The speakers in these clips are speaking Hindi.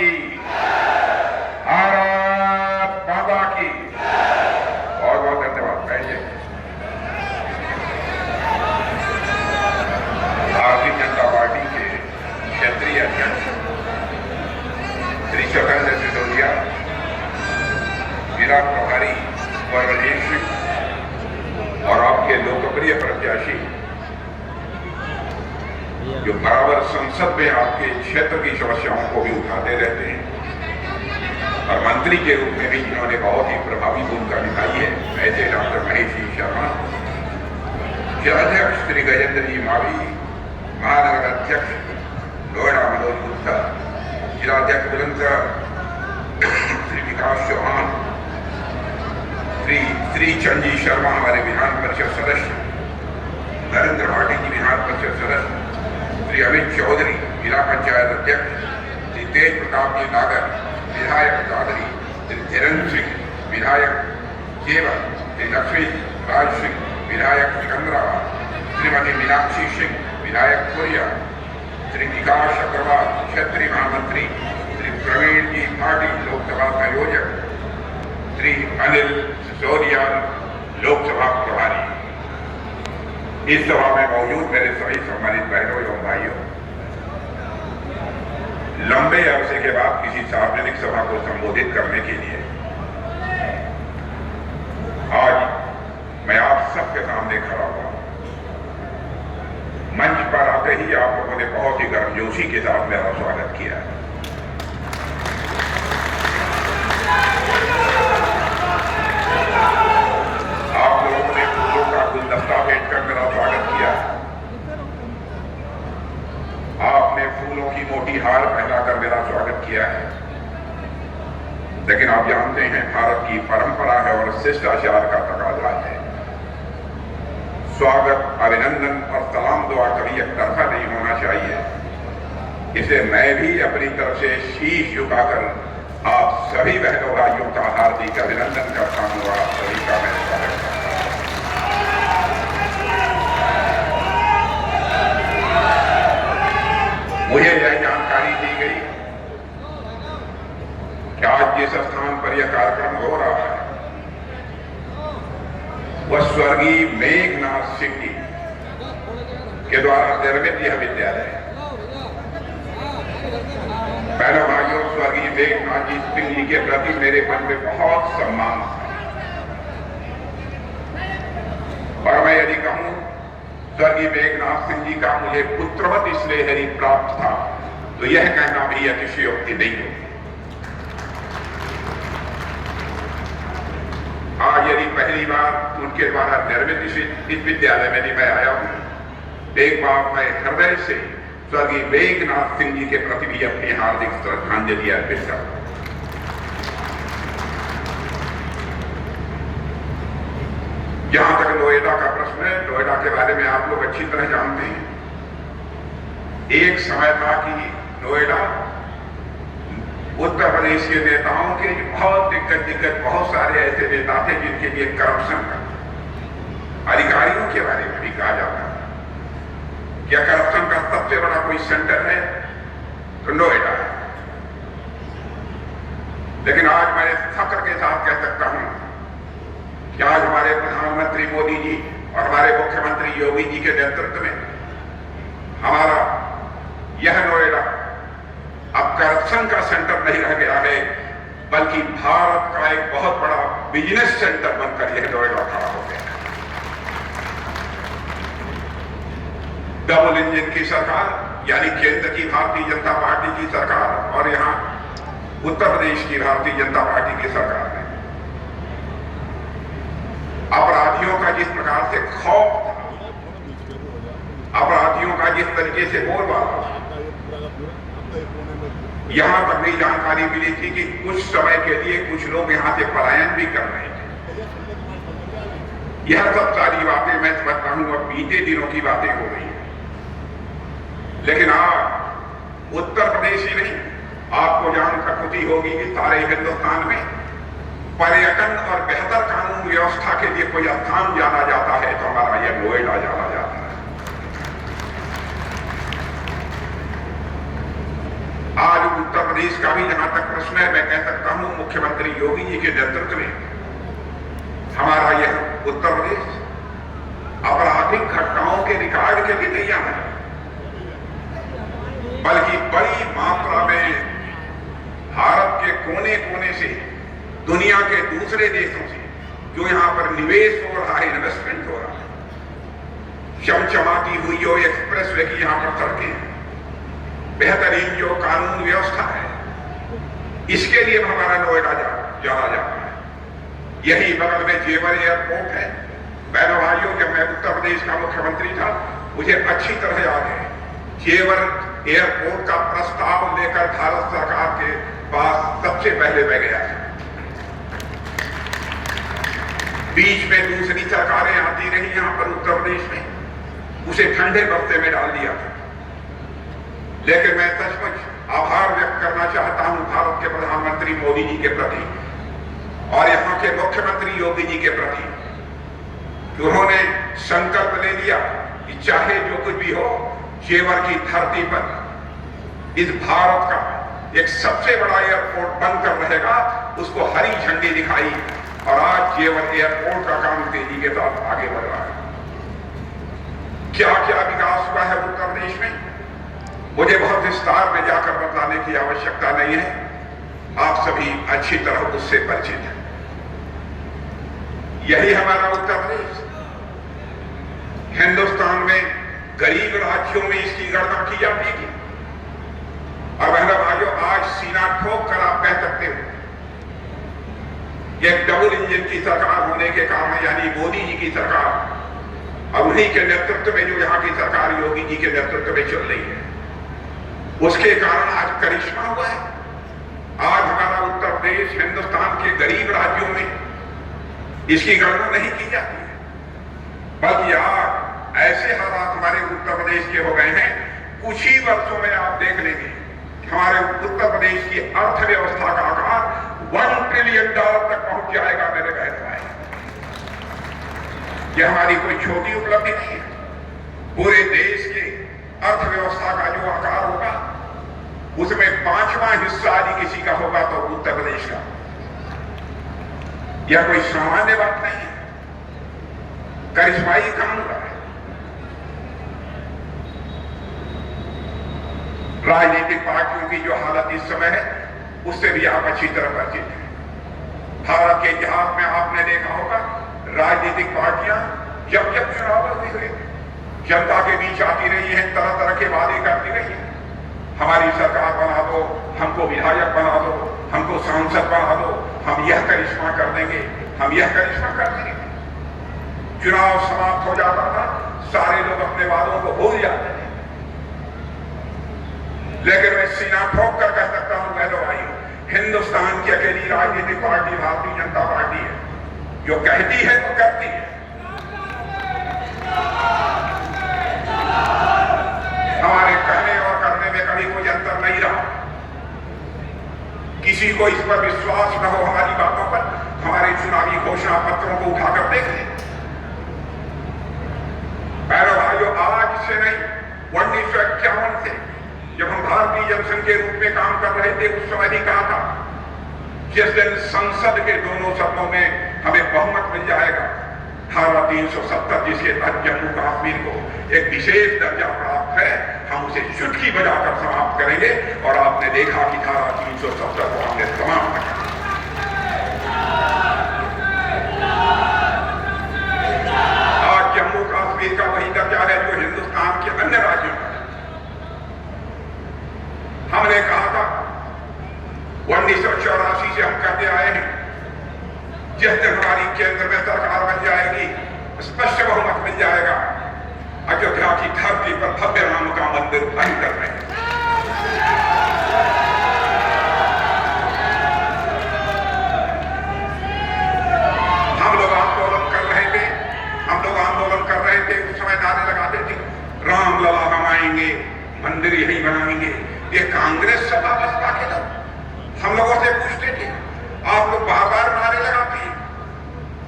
की, भारत माता की। बहुत बहुत धन्यवाद। बैठिए। भारतीय जनता पार्टी के क्षेत्रीय अध्यक्ष श्री स्वतंत्र सिसोदिया, जिला प्रभारी वर्गेश और आपके लोकप्रिय प्रत्याशी जो बराबर संसद में आपके क्षेत्र की समस्याओं को भी उठाते रहते हैं और मंत्री के रूप में भी जिन्होंने बहुत ही प्रभावी भूमिका निभाई है, ऐसे डॉक्टर महेश जी शर्मा, जिलाध्यक्ष श्री गजेंद्र जी मावी, महानगर अध्यक्ष नोएडा मनोज गुप्ता, जिलाध्यक्ष बुलंदशहर श्री विकास चौहान, श्री चंद जी शर्मा हमारे विधान परिषद सदस्य, नरेंद्र भाटी जी विधान परिषद सदस्य, श्री अमित चौधरी जिला पंचायत अध्यक्ष, श्री तेज प्रताप जी नागर विधायक दादरी, श्री धीरेन्द्र सिंह विधायक जेवर, श्री लक्ष्मी राज सिंह विधायक सिकंदराबाद, श्रीमती मीनाक्षी सिंह विधायक कोरिया, श्री विकास अग्रवाल क्षेत्रीय महामंत्री, श्री प्रवीण जी पाटिल लोकसभा संयोजक, श्री अनिल सिसोदिया लोकसभा प्रभारी। इस सभा में मौजूद मेरे सभी सम्मानित बहनों एवं भाइयों, लंबे अरसे के बाद किसी सार्वजनिक सभा को संबोधित करने के लिए आज मैं आप सबके सामने खड़ा हुआ। मंच पर आते ही आप लोगों ने बहुत ही गर्मजोशी के साथ मेरा स्वागत किया। आप लोगों ने फूलों का गुलदस्ता भेंट कर मेरा स्वागत किया। आपने फूलों की मोटी हार पहनाकर मेरा स्वागत किया है। लेकिन आप जानते हैं, भारत की परंपरा है और शिष्टाचार का तकाजा है। स्वागत, अभिनंदन और सलाम दुआ कभी एक तरफा नहीं होना चाहिए। इसे मैं भी अपनी तरफ से शीश झुकाकर आप सभी बहनों भाइयों का हार्दिक अभिनंदन करता हूं। आप सभी का मैं स्वागत करता हूं। मुझे यह जानकारी दी गई कि आज जिस स्थान पर यह कार्यक्रम हो रहा है वह स्वर्गीय मेघनाथ सिंह जी के द्वारा निर्मित यह विद्यालय है। बहनों भाइयों, स्वर्गीय मेघनाथ सिंह जी के प्रति मेरे मन में बहुत सम्मान है। और मैं यदि कहूं स्वर्गीय मेघनाथ सिंह जी का मुझे पुत्रवत इसलिए यदि प्राप्त था तो यह कहना भी अतिशयोक्ति नहीं होगी। आज यदि पहली बार उनके द्वारा निर्मित इस विद्यालय में यदि मैं आया हूं, एक बार मैं हृदय से स्वर्गीय मेघनाथ सिंह जी के प्रति भी अपनी हार्दिक श्रद्धांजलि अर्पित करता हूं। जहां तक नोएडा का प्रश्न है, नोएडा के बारे में आप लोग अच्छी तरह जानते हैं। एक समय था कि नोएडा उत्तर प्रदेश के नेताओं के बहुत दिग्गज बहुत सारे ऐसे नेता थे जिनके लिए करप्शन का, अधिकारियों के बारे में भी कहा जाता है क्या करप्शन का सबसे बड़ा कोई सेंटर है तो नोएडा है। लेकिन आज मैं फख्र के साथ कह सकता हूं कि आज हमारे प्रधानमंत्री मोदी जी और हमारे मुख्यमंत्री योगी जी के नेतृत्व में हमारा यह नोएडा अब करप्शन का सेंटर नहीं रह गया है, बल्कि भारत का एक बहुत बड़ा बिजनेस सेंटर बनकर यह नोएडा खड़ा हो गया है। डबल इंजन की सरकार यानी केंद्र की भारतीय जनता पार्टी की सरकार और यहां उत्तर प्रदेश की भारतीय जनता पार्टी की सरकार ने अपराधियों का जिस प्रकार से खौफ था, अपराधियों का जिस तरीके से बोलबाला था, यहां तक भी जानकारी मिली थी कि कुछ समय के लिए कुछ लोग यहां से पलायन भी कर रहे थे। यह सब सारी बातें मैं समझता हूं अब बीते दिनों की बातें हो रही हैं। लेकिन आप उत्तर प्रदेश ही नहीं, आपको जानकर खुशी होगी कि सारे हिंदुस्तान में पर्यटन और बेहतर कानून व्यवस्था के लिए कोई स्थान जाना जाता है तो हमारा यह नोएडा जाना जाता है। आज उत्तर प्रदेश का भी जहां तक प्रश्न है, मैं कह सकता हूं मुख्यमंत्री योगी जी के नेतृत्व में हमारा यह उत्तर प्रदेश आपराधिक घटनाओं के रिकॉर्ड के लिए नहीं आना है, बल्कि बड़ी मात्रा में भारत के कोने कोने से, दुनिया के दूसरे देशों से जो यहां पर निवेश हो रहा है, इन्वेस्टमेंट हो रहा है, चमचमाती हुई जो एक्सप्रेस वे की यहां पर सड़कें, बेहतरीन जो कानून व्यवस्था है, इसके लिए हमारा नोएडा जाना जाता है। यही बगल में जेवर एयरपोर्ट है। बहनों भाइयों, जब मैं उत्तर प्रदेश का मुख्यमंत्री था, मुझे अच्छी तरह याद है, जेवर एयरपोर्ट का प्रस्ताव लेकर भारत सरकार के पास सबसे पहले मैं गया था। बीच में दूसरी सरकारें आती रही यहां पर उत्तर प्रदेश में, उसे ठंडे बस्ते में डाल दिया था। लेकिन मैं सचमुच आभार व्यक्त करना चाहता हूं भारत के प्रधानमंत्री मोदी जी के प्रति और यहां के मुख्यमंत्री योगी जी के प्रति कि उन्होंने संकल्प ले लिया कि चाहे जो कुछ भी हो, जेवर की धरती पर इस भारत का एक सबसे बड़ा एयरपोर्ट बनकर रहेगा। उसको हरी झंडी दिखाई और आज जेवर एयरपोर्ट का काम तेजी के साथ आगे बढ़ रहा है। क्या क्या विकास हुआ है उत्तर प्रदेश में, मुझे बहुत विस्तार में जाकर बताने की आवश्यकता नहीं है, आप सभी अच्छी तरह उससे परिचित हैं। यही हमारा उत्तर प्रदेश हिंदुस्तान में गरीब राज्यों में इसकी गणना की जाती थी, और बहनों भाइयों, आज सीना ठोक कर आप कह सकते हो एक डबल इंजन की सरकार होने के कारण, यानी मोदी जी की सरकार और उन्हीं के नेतृत्व में जो यहां की सरकार योगी जी के नेतृत्व में चल रही है, उसके कारण आज करिश्मा हुआ है। आज हमारा उत्तर प्रदेश हिंदुस्तान के गरीब राज्यों में इसकी गणना नहीं की जाती है, बल्कि आज ऐसे हालात हमारे उत्तर प्रदेश के हो गए हैं, कुछ ही वर्षों में आप देख लेंगे हमारे उत्तर प्रदेश की अर्थव्यवस्था का आकार $1 ट्रिलियन तक पहुंच जाएगा। मेरे बहन भाई, यह हमारी कोई छोटी उपलब्धि नहीं है। पूरे देश के अर्थव्यवस्था का जो आकार होगा, उसमें 5वां हिस्सा यदि किसी का होगा तो उत्तर प्रदेश का। यह कोई सामान्य बात नहीं है, करिश्माई काम हुआ है। राजनीतिक पार्टियों की जो हालत इस समय है, उससे भी आप अच्छी तरह परिचित हैं। भारत के इतिहास में आपने देखा होगा, राजनीतिक पार्टियां जब जब चुनाव हुए जनता के बीच आती रही हैं, तरह तरह के वादे करती रही हैं। हमारी सरकार बना दो, हमको विधायक बना दो, हमको सांसद बना दो, हम यह करिश्मा कर देंगे, हम यह करिश्मा कर देंगे। चुनाव समाप्त हो जाता था, सारे लोग अपने वादों को भूल जाते हैं। लेकिन मैं सीना ठोक कर कह सकता हूं बहनों भाइयों, हिंदुस्तान की अकेली राजनीतिक पार्टी भारतीय जनता पार्टी है, जो कहती है वो करती है। हमारे कहने और करने में कभी कोई अंतर नहीं रहा। किसी को इस पर विश्वास न हो हमारी बातों पर, हमारे चुनावी घोषणा पत्रों को उठाकर देख लें। बहनों भाइयों, आज से नहीं, 1951 से जब हम भारतीय जनसंघ के रूप में काम कर रहे थे, उस समय भी कहा था जिस दिन संसद के दोनों सदनों में हमें बहुमत मिल जाएगा, धारा 370 जिसके तहत जम्मू कश्मीर को एक विशेष दर्जा प्राप्त है, हम उसे चुटकी बजाकर समाप्त करेंगे। और आपने देखा कि धारा 370 को हमने समाप्त किया। आज जम्मू कश्मीर का वही दर्जा है जो हिंदुस्तान के अन्य राज्यों में। हमने कहा था 1984 से हम कहते आए हैं, जिस दिन हमारी केंद्र में सरकार बन जाएगी, स्पष्ट बहुमत मिल जाएगा, अयोध्या की धरती पर भव्य राम का मंदिर बन कर रहे हैं। हम लोग आंदोलन कर रहे थे, उस समय नारे लगाते थे, राम लला हम आएंगे, मंदिर यही बनाएंगे। ये कांग्रेस सपा बसपा के लोग हम लोगों से पूछते थे, आप लोग बार बार नारे लगाते हैं,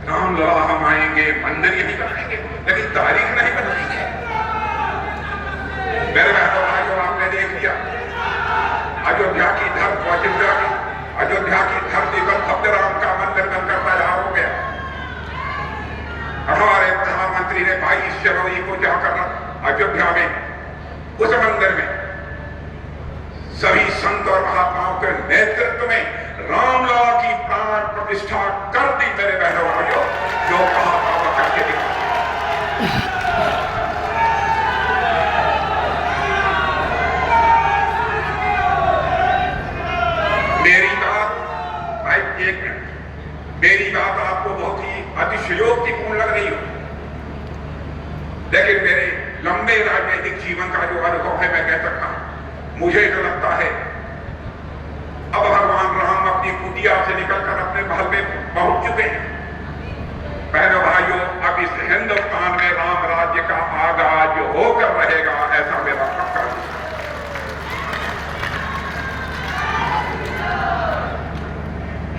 राम लला हम आएंगे, मंदिर यही बनाएंगे, लेकिन तारीख नहीं बनाएंगे। मेरे बहनों भाइयों, आपने देख लिया अयोध्या की धरती चौधरी को जाकर अयोध्या में उस मंदिर में सभी संत और महात्माओं के नेतृत्व में रामलला की प्राण प्रतिष्ठा कर दी मेरे बहनों भाइयों। जो कहा था वो करके दिखा। मेरी बात भाई एक मिनट, मेरी बात आपको बहुत ही अतिशयोक्तिपूर्ण लग रही हो, लेकिन मेरे लंबे राजनीतिक जीवन का जो अनुभव है मैं कह सकता हूं, मुझे जो लगता है अब भगवान राम अपनी कुटिया से निकलकर अपने महल में पहुंच चुके हैं। बहनों भाइयों, अब इस हिंदुस्तान में राम राज्य का आगाज होकर रहेगा, ऐसा मेरा पक्का विश्वास है।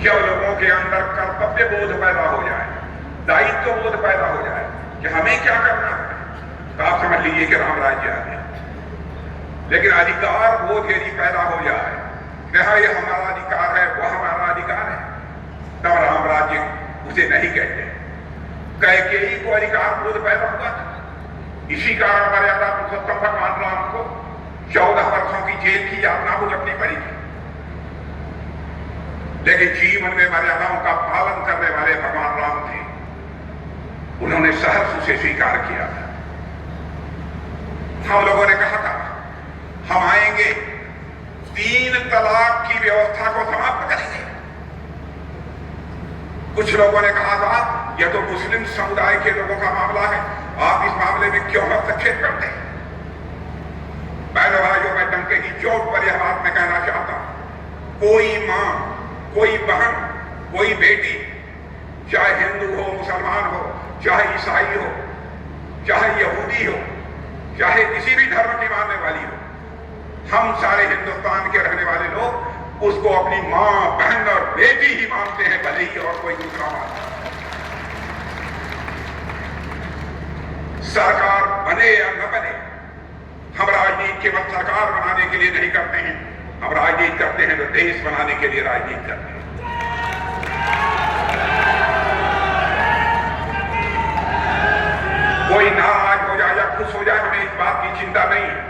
जब लोगों के अंदर कर्तव्य बोध पैदा हो जाए, दायित्व बोध पैदा हो जाए कि हमें क्या करना है, तो आप समझ लीजिए कि राम राज्य आ गया। लेकिन अधिकार बोध यदि पैदा हो जाए कि हाँ ये हमारा अधिकार है, वो हमारा अधिकार है, तब राम राज्य उसे नहीं कहते। कैकेयी को अधिकार बोध पैदा हुआ था, इसी कारण मर्यादा पुरुषोत्तम भगवान राम को 14 वर्षों की जेल की यातना भुगतनी पड़ी थी। लेकिन जीवन में मर्यादाओं का पालन करने वाले भगवान राम थे, उन्होंने सहर्ष उसे स्वीकार किया था। हम लोगों ने कहा था हम आएंगे, 3 तलाक की व्यवस्था को समाप्त करेंगे। कुछ लोगों ने कहा था यह तो मुस्लिम समुदाय के लोगों का मामला है, आप इस मामले में क्यों हस्तक्षेप करते हैं। बहनों भाइयों, मैं डंके की चोट पर यह बात मैं कहना चाहता हूं, कोई मां, कोई बहन, कोई बेटी, चाहे हिंदू हो, मुसलमान हो, चाहे ईसाई हो, चाहे यहूदी हो, चाहे किसी भी धर्म की मानने वाली हो, हम सारे हिंदुस्तान के रहने वाले लोग उसको अपनी मां, बहन और बेटी ही मानते हैं, भले ही और कोई दूसरा मानता। सरकार बने या न बने, हम राजनीति केवल सरकार बनाने के लिए नहीं करते हैं, हम राजनीति करते हैं तो देश बनाने के लिए राजनीति करते हैं। कोई नाराज हो जाए या खुश हो जाए, हमें इस बात की चिंता नहीं है।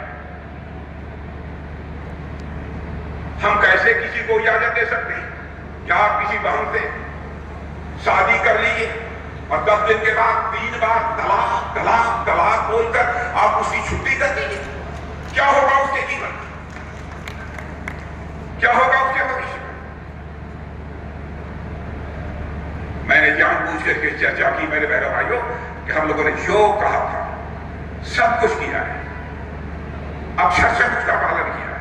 हम कैसे किसी को इजाजत दे सकते हैं कि आप किसी बहन से शादी कर लीजिए और 10 दिन के बाद 3 बार तलाक तलाक तलाक बोलकर आप उसकी छुट्टी कर दीजिए। क्या होगा उसके जीवन, क्या होगा उसके भविष्य में। मैंने जानबूझ करके चर्चा की मेरे बहनों भाइयों कि हम लोगों ने जो कहा था सब कुछ किया है, अक्षरशः उसका पालन किया है।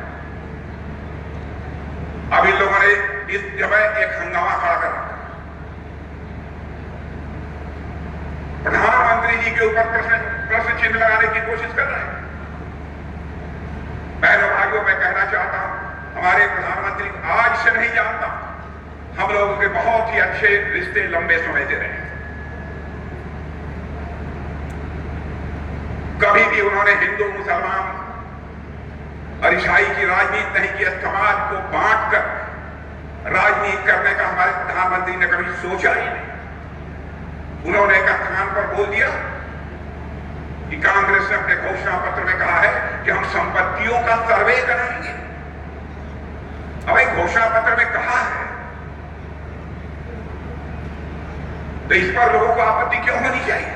अब इन लोगों ने इस जगह एक हंगामा खड़ा कर रखा, प्रधानमंत्री जी के ऊपर प्रश्न चिन्ह लगाने की कोशिश कर रहे हैं। बहनों भाइयों, मैं कहना चाहता हूं हमारे प्रधानमंत्री आज से नहीं जानता, हम लोगों के बहुत ही अच्छे रिश्ते लंबे समय से रहे। कभी भी उन्होंने हिंदू मुसलमान और ईसाई की राजनीति नहीं की, समाज को बांटकर राजनीति करने का हमारे प्रधानमंत्री ने कभी सोचा ही नहीं। उन्होंने एक स्थान पर बोल दिया कि कांग्रेस ने अपने घोषणा पत्र में कहा है कि हम संपत्तियों का सर्वे कराएंगे। अब एक घोषणा पत्र में कहा है तो इस पर लोगों को आपत्ति क्यों होनी चाहिए।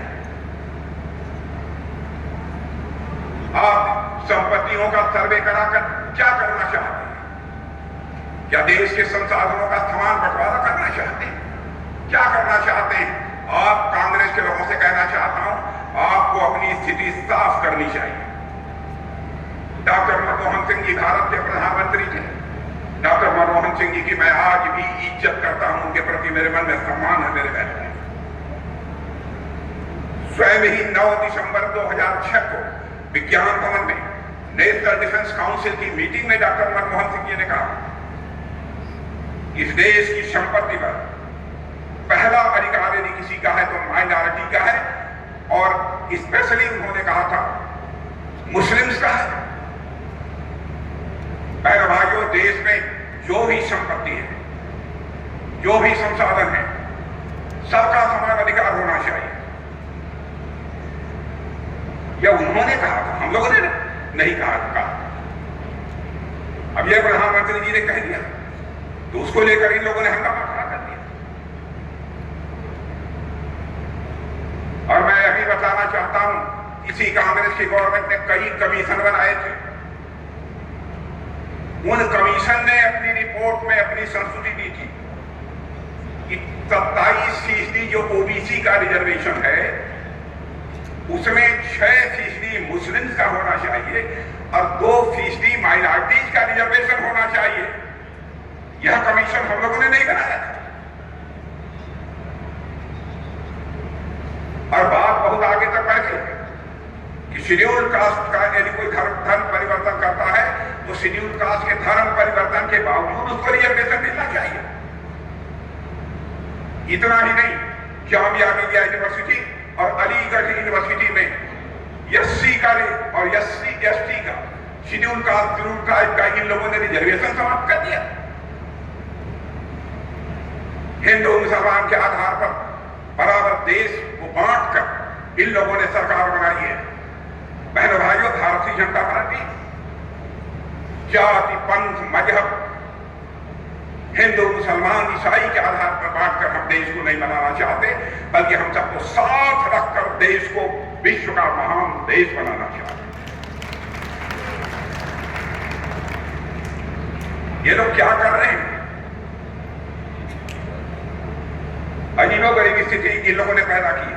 आप संपत्तियों का सर्वे कराकर क्या करना चाहते हैं? क्या देश के संसाधनों का समान बंटवारा करना चाहते हैं? क्या करना चाहते हैं? आप कांग्रेस के लोगों से कहना चाहता हूं, आपको अपनी स्थिति साफ करनी चाहिए। डॉक्टर मनमोहन सिंह जी भारत के प्रधानमंत्री थे। डॉक्टर मनमोहन सिंह जी की मैं आज भी इज्जत करता हूं, उनके प्रति मेरे मन में सम्मान है मेरे बहनों। स्वयं ही 9 दिसंबर 2006 को विज्ञान भवन में नेशनल डिफेंस काउंसिल की मीटिंग में डॉक्टर मनमोहन सिंह जी ने कहा, इस देश की संपत्ति पर पहला अधिकार यदि किसी का है तो माइनॉरिटी का है, और स्पेशली उन्होंने कहा था मुस्लिम्स का है। बहनों भाइयों, देश में जो भी संपत्ति है, जो भी संसाधन है, सबका समान अधिकार होना चाहिए। या उन्होंने कहा था, हम लोगों ने नहीं कहा। अब यह प्रधानमंत्री जी ने कह दिया तो उसको लेकर इन लोगों ने हंगामा खड़ा कर दिया। और मैं अभी बताना चाहता हूं, इसी कांग्रेस की गवर्नमेंट ने कई कमीशन बनाए थे। उन कमीशन ने अपनी रिपोर्ट में अपनी संस्तुति दी थी कि 27% जो ओबीसी का रिजर्वेशन है उसमें 6% मुस्लिम का होना चाहिए और 2% माइनॉरिटीज का रिजर्वेशन होना चाहिए। यह कमीशन हम लोगों ने नहीं बनाया था। और बात बहुत आगे तक बढ़ गई कि शेड्यूल कास्ट का यदि कोई धर्म परिवर्तन करता है तो शेड्यूल कास्ट के धर्म परिवर्तन के बावजूद उसको रिजर्वेशन मिलना चाहिए। इतना ही नहीं, जामिया मिलिया यूनिवर्सिटी और अलीगढ़ यूनिवर्सिटी में एससी का और एसटी का शेड्यूल कास्ट का इन लोगों ने रिजर्वेशन समाप्त कर दिया। हिंदू मुसलमान के आधार पर बराबर देश को बांटकर इन लोगों ने सरकार बनाई है। बहनों भाइयों, भारतीय जनता पार्टी जाति, पंथ, मजहब, हिंदू मुसलमान ईसाई के आधार पर बांटकर हम देश को नहीं बनाना चाहते, बल्कि हम सबको साथ रखकर देश को विश्व का महान देश बनाना चाहते। ये लोग क्या कर रहे हैं? अजीबोगरीब स्थिति इन लोगों ने पैदा की।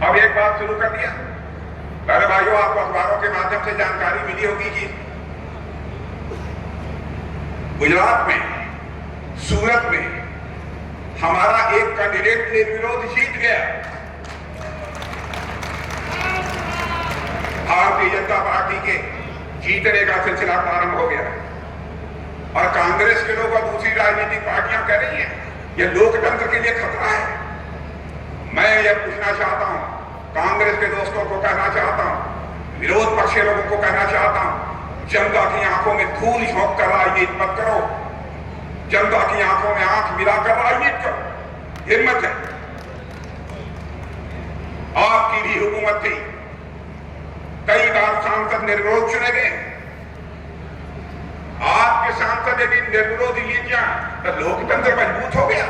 अब एक बात शुरू कर दिया। पहले भाइयों, आपको अखबारों के माध्यम से जानकारी मिली होगी कि गुजरात में, सूरत में हमारा एक कैंडिडेट निर्विरोध जीत गया। भारतीय जनता पार्टी के जीतने का सिलसिला प्रारंभ हो गया और कांग्रेस के लोग और दूसरी राजनीतिक पार्टियां कह रही हैं यह लोकतंत्र के लिए खतरा है। मैं यह पूछना चाहता हूं, कांग्रेस के दोस्तों को कहना चाहता हूं, विरोध पक्ष के लोगों को कहना चाहता हूं, जनता की आंखों में धूल झोंक कर राजनीति मत करो। जनता की आंखों में आंख मिलाकर राजनीति करो। हिम्मत है, आपकी भी हुकूमत थी, कई बार सांसद निर्विरोध चुने गए। आपके सांसद यदि निर्विरोध जीत जाए तो लोकतंत्र मजबूत हो गया,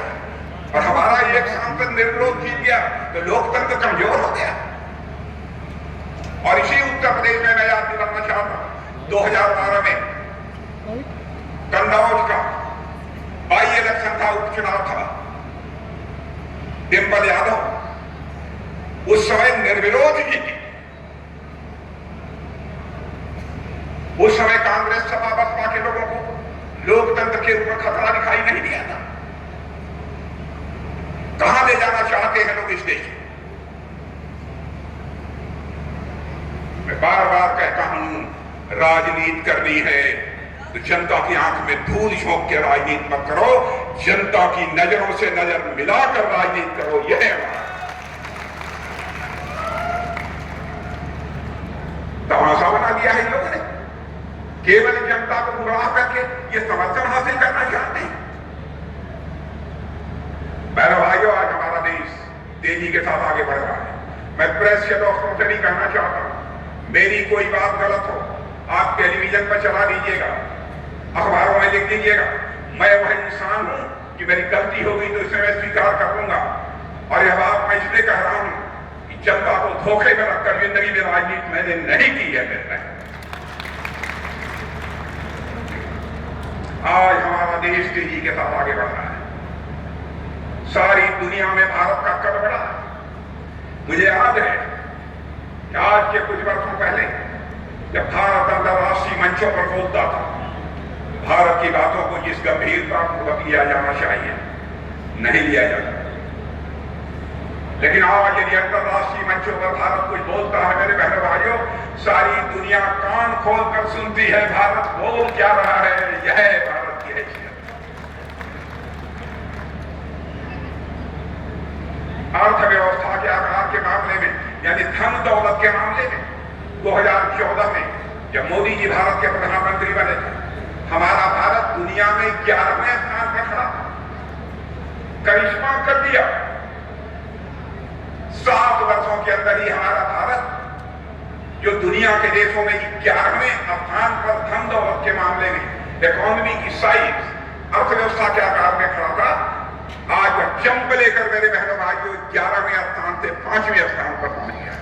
और हमारा एक सांसद निर्विरोध जीत गया तो लोकतंत्र कमजोर हो गया। और इसी उत्तर प्रदेश में मैं याद दिलाना चाहता हूं, 2012 में कन्नौज का बाई इलेक्शन था, उपचुनाव था। डिंपल यादव उस समय निर्विरोध जीती। उस समय कांग्रेस सपा बसपा के लोगों को लोकतंत्र के ऊपर खतरा दिखाई नहीं दिया था। कहां ले जाना चाहते हैं लोग इस देश को? मैं बार बार कहता हूं, राजनीति करनी है तो जनता की आंख में धूल झोंक के राजनीति मत करो, जनता की नजरों से नजर मिलाकर राजनीति करो। यह है तमाशा बना दिया है इन लोगों ने। केवल जनता को गुमराह करके ये समर्थन हासिल करना चाहते हैं। मेरे भाइयों, आज हमारा देश तेजी के साथ आगे बढ़ रहा है। मैं प्रेस के दोस्तों से नहीं कहना चाहता हूं, मेरी कोई बात गलत हो आप टेलीविजन पर चला लीजिएगा, अखबारों में लिख दीजिएगा। मैं वह इंसान हूं कि मेरी गलती हो गई तो इसे मैं स्वीकार कर लूंगा। और यह बात मैं इसलिए कह रहा हूं कि जनता को धोखे में रखकर जिंदगी में राजनीति मैंने नहीं की है। आज हमारा देश तेजी के साथ आगे बढ़ रहा है। सारी दुनिया में भारत का कद बढ़ा है। मुझे याद है कि आज के कुछ वर्षों पहले जब भारत अंतरराष्ट्रीय मंचों पर बोलता था, भारत की बातों को जिस गंभीरता पूर्वक लिया जाना चाहिए नहीं लिया जाता। लेकिन आज यदि अंतरराष्ट्रीय मंचों पर भारत कुछ बोलता है, मेरे बहनों भाइयों, सारी दुनिया कान खोलकर सुनती है भारत बोल क्या रहा है। यह है भारत की हैसियत। अर्थव्यवस्था के आकार के मामले में, यानी धन दौलत के मामले में 2014 में जब मोदी जी भारत के प्रधानमंत्री बने थे, हमारा भारत दुनिया में 11वें स्थान पर खड़ा, करिश्मा कर दिया। 7 वर्षों के अंदर ही हमारा भारत, जो दुनिया के देशों में 11वें स्थान पर धन दौलत के मामले में, इकोनॉमी की साइज, अर्थव्यवस्था के आकार में खड़ा था, आज वह जंप लेकर मेरे बहनों भाइयों 11वें स्थान से 5वें स्थान पर पहुंच गया।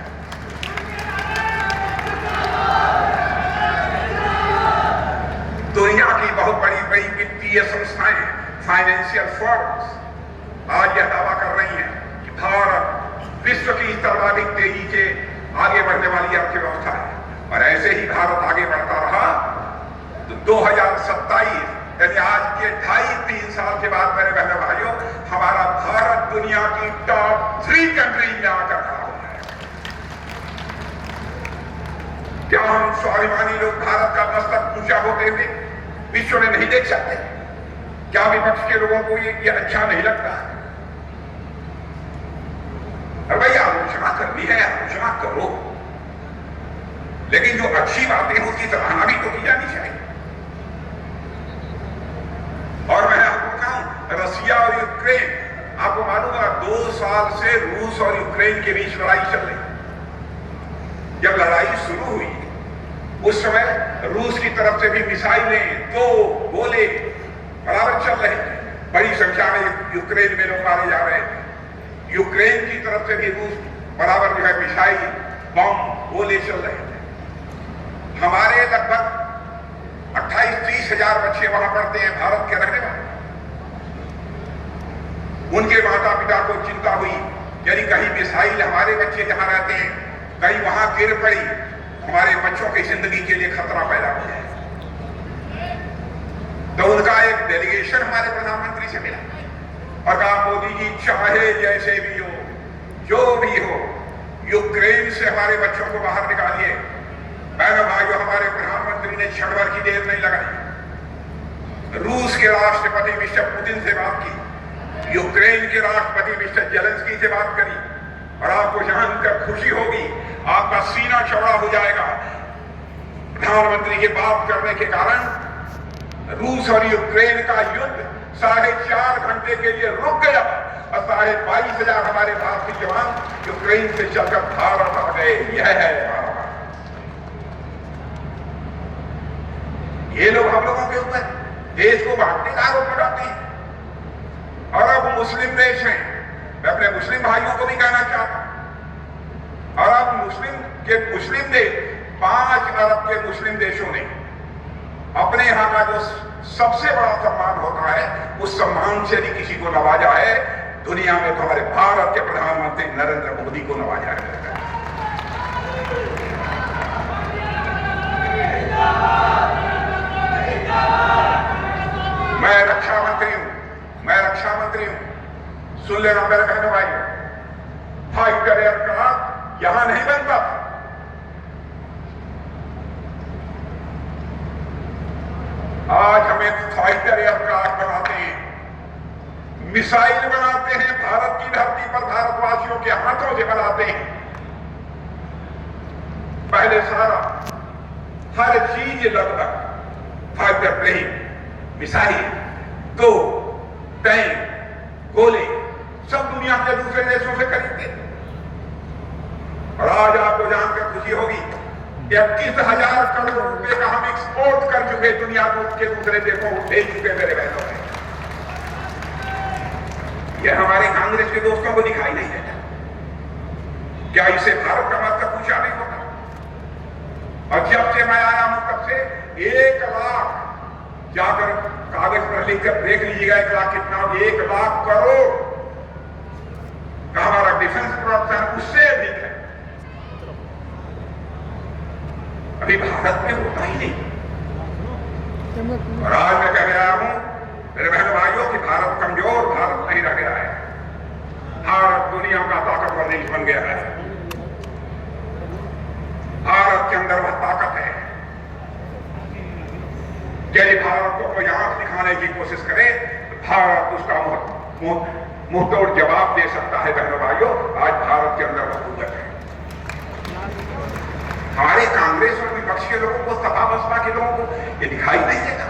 दुनिया की बहुत बड़ी बड़ी वित्तीय संस्थाएं, फाइनेंशियल फर्म्स आज यह दावा कर रही हैं कि भारत विश्व की सर्वाधिक तेजी से आगे बढ़ने वाली अर्थव्यवस्था है। और ऐसे ही भारत आगे बढ़ता रहा तो 2027 यानी आज के 2.5-3 साल के बाद मेरे बहनों भाइयों, हमारा भारत दुनिया की टॉप 3 कंट्री में आकर खड़ा हो जाएगा। क्या हम स्वाभिमानी लोग भारत का मस्तक ऊंचा होते हुए विश्व में नहीं देख सकते? क्या विपक्ष के लोगों को ये अच्छा नहीं लगता? अरे भाई, आलोचना करनी है, आलोचना करो, लेकिन जो अच्छी बातें होती सराहना भी तो की जानी चाहिए। और मैं आपको कहूं, रसिया और यूक्रेन, आपको मालूम है 2 साल से रूस और यूक्रेन के बीच लड़ाई चल रही। जब लड़ाई शुरू हुई उस समय रूस की तरफ से भी मिसाइलें, तो गोले बराबर चल रहे थे। बड़ी संख्या में यूक्रेन में लोग मारे जा रहे थे। यूक्रेन की तरफ से भी रूस बराबर जो है मिसाइल, बम, गोले चल रहे थे। हमारे लगभग 28-30 हजार बच्चे वहां पढ़ते हैं, भारत के रहने वाले। उनके माता पिता को चिंता हुई, यदि कहीं मिसाइल हमारे बच्चे जहां रहते हैं कहीं वहां गिर पड़ी, हमारे बच्चों की जिंदगी के लिए खतरा पैदा हो जाए। तो उनका एक डेलीगेशन हमारे प्रधानमंत्री से मिला और कहा, मोदी जी चाहे जैसे भी हो, जो भी हो, यूक्रेन से हमारे बच्चों को बाहर निकालिए। बहनों भाइयों, हमारे प्रधानमंत्री ने क्षण भर की देर नहीं लगाई। रूस के राष्ट्रपति मिस्टर पुतिन से बात की, यूक्रेन के राष्ट्रपति मिस्टर जेलेंस्की से बात करी, और आपको जानकर खुशी होगी, आपका सीना चौड़ा हो जाएगा। प्रधानमंत्री की बात करने के कारण रूस और यूक्रेन का युद्ध 4.5 घंटे के लिए रुक गया और 22,500 हमारे भारतीय जवान यूक्रेन से चलकर भारत आ गए। यह है भारत। ये लोग हम लोगों के ऊपर देश को बांटने का आरोप लगाते हैं। और अब मुस्लिम देश हैं, मैं अपने मुस्लिम भाइयों को भी कहना चाहता हूं, और अब मुस्लिम देश 5 अरब के मुस्लिम देशों ने अपने यहां का जो सबसे बड़ा सम्मान होता है, उस सम्मान से यदि किसी को नवाजा है दुनिया में, तो हमारे भारत के प्रधानमंत्री नरेंद्र मोदी को नवाजा है। मैं रक्षा मंत्री हूं, सुन लेना मेरे बहनों भाई, फाइटर एयरक्राफ्ट यहां नहीं बनता। आज हमें फाइटर एयरक्राफ्ट बनाते हैं, मिसाइल बनाते हैं, भारत की धरती पर भारतवासियों के हाथों से बनाते हैं। पहले हर चीज लगभग फाइटर प्लेन, मिसाइल, तो टैंक, गोले सब दुनिया के दूसरे देशों से खरीदते। और आज आपको जानकर खुशी होगी, 31,000 करोड़ रुपए का हम एक्सपोर्ट कर चुके, दुनिया को उसके दूसरे देशों को भेज चुके मेरे बहनों में। यह हमारे कांग्रेस के दोस्तों को दिखाई नहीं देता। क्या इससे भारत का मस्तक ऊंचा नहीं होता? और जब से मैं आया हूं तब से 1 लाख, जाकर कागज पर लिखकर देख लीजिएगा, 1 लाख कितना, 1 लाख करोड़ का हमारा डिफेंस प्रोडक्शन उससे अधिक है। अभी भारत में होता ही नहीं। और आज मैं कह रहा हूं मेरे बहन भाइयों कि भारत कमजोर भारत नहीं रह गया है। भारत दुनिया का ताकतवर देश बन गया है। भारत के अंदर वह ताकत है, यदि भारत को कोई आंख दिखाने की कोशिश करे तो भारत उसका मुंहतोड़ जवाब दे सकता है। बहनों भाइयों, आज भारत के अंदर वह कुदरत है। हमारे कांग्रेस और विपक्ष के लोगों को, सपा बसपा के लोगों को ये दिखाई नहीं देता।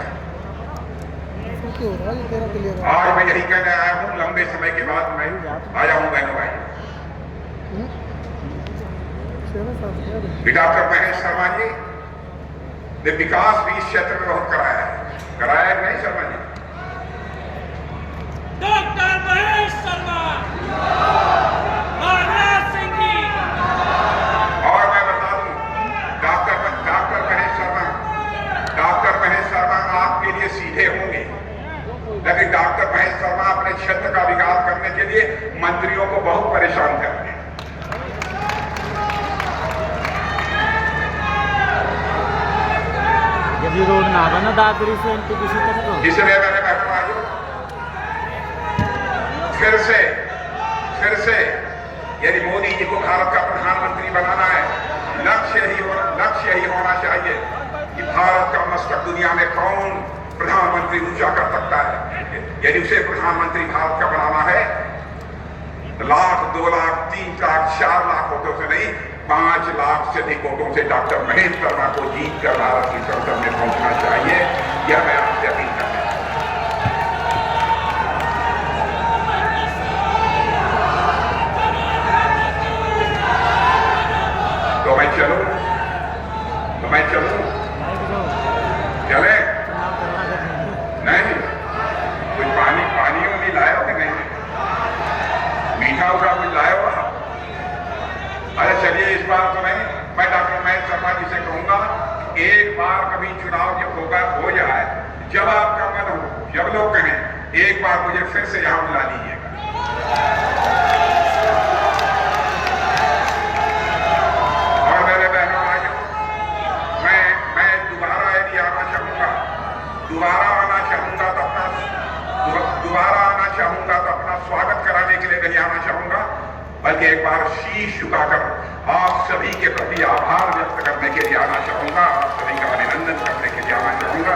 आज मैं यही कहने आया हूं, लंबे समय के बाद मैं आया हूं बहनों भाई। डॉक्टर महेश शर्मा जी ने विकास भी इस क्षेत्र में बहुत कराया है नहीं शर्मा जी? डॉक्टर महेश शर्मा, महाराज सिंह जी। और मैं बता दूं, डॉक्टर महेश शर्मा आपके लिए सीधे होंगे, लेकिन डॉक्टर महेश शर्मा अपने क्षेत्र का विकास करने के लिए मंत्रियों को बहुत परेशान करते हैं। यदि रोड ना बना दादरी से एनटीपीसी तक तो इसलिए मैंने बहनों फिर से यदि मोदी जी को भारत का प्रधानमंत्री बनाना है, लक्ष्य ही होना चाहिए कि भारत का मस्तक दुनिया में कौन प्रधानमंत्री ऊंचा कर सकता है। यदि उसे प्रधानमंत्री भारत का बनाना है, 1 लाख 2 लाख 3 लाख 4 लाख वोटों से नहीं, 5 लाख से अधिक वोटों से डॉक्टर महेश शर्मा को जीत कर भारत की संसद में पहुंचना चाहिए। यह मैं आपसे अपील करता हूं। तो मैं चलूं चले? नहीं, कुछ पानी नहीं लाया हो कि नहीं? मीठा होगा कुछ लाया हो? अरे चलिए, इस बार तो नहीं। मैं डॉक्टर महेश शर्मा जी से कहूंगा, एक बार कभी चुनाव जब हो जाए, जब आपका मन हो, जब लोग कहें, एक बार मुझे फिर से यहां बुला लीजिएगा। और मेरे बहनों भाइयों, मैं दोबारा यदि आना चाहूंगा, दोबारा आना चाहूंगा तो अपना स्वागत कराने के लिए नहीं आना चाहूंगा, बल्कि एक बार शीश झुकाकर आप सभी के प्रति आभार व्यक्त करने के लिए आना चाहूंगा, आप सभी का अभिनंदन करने के लिए आना चाहूंगा।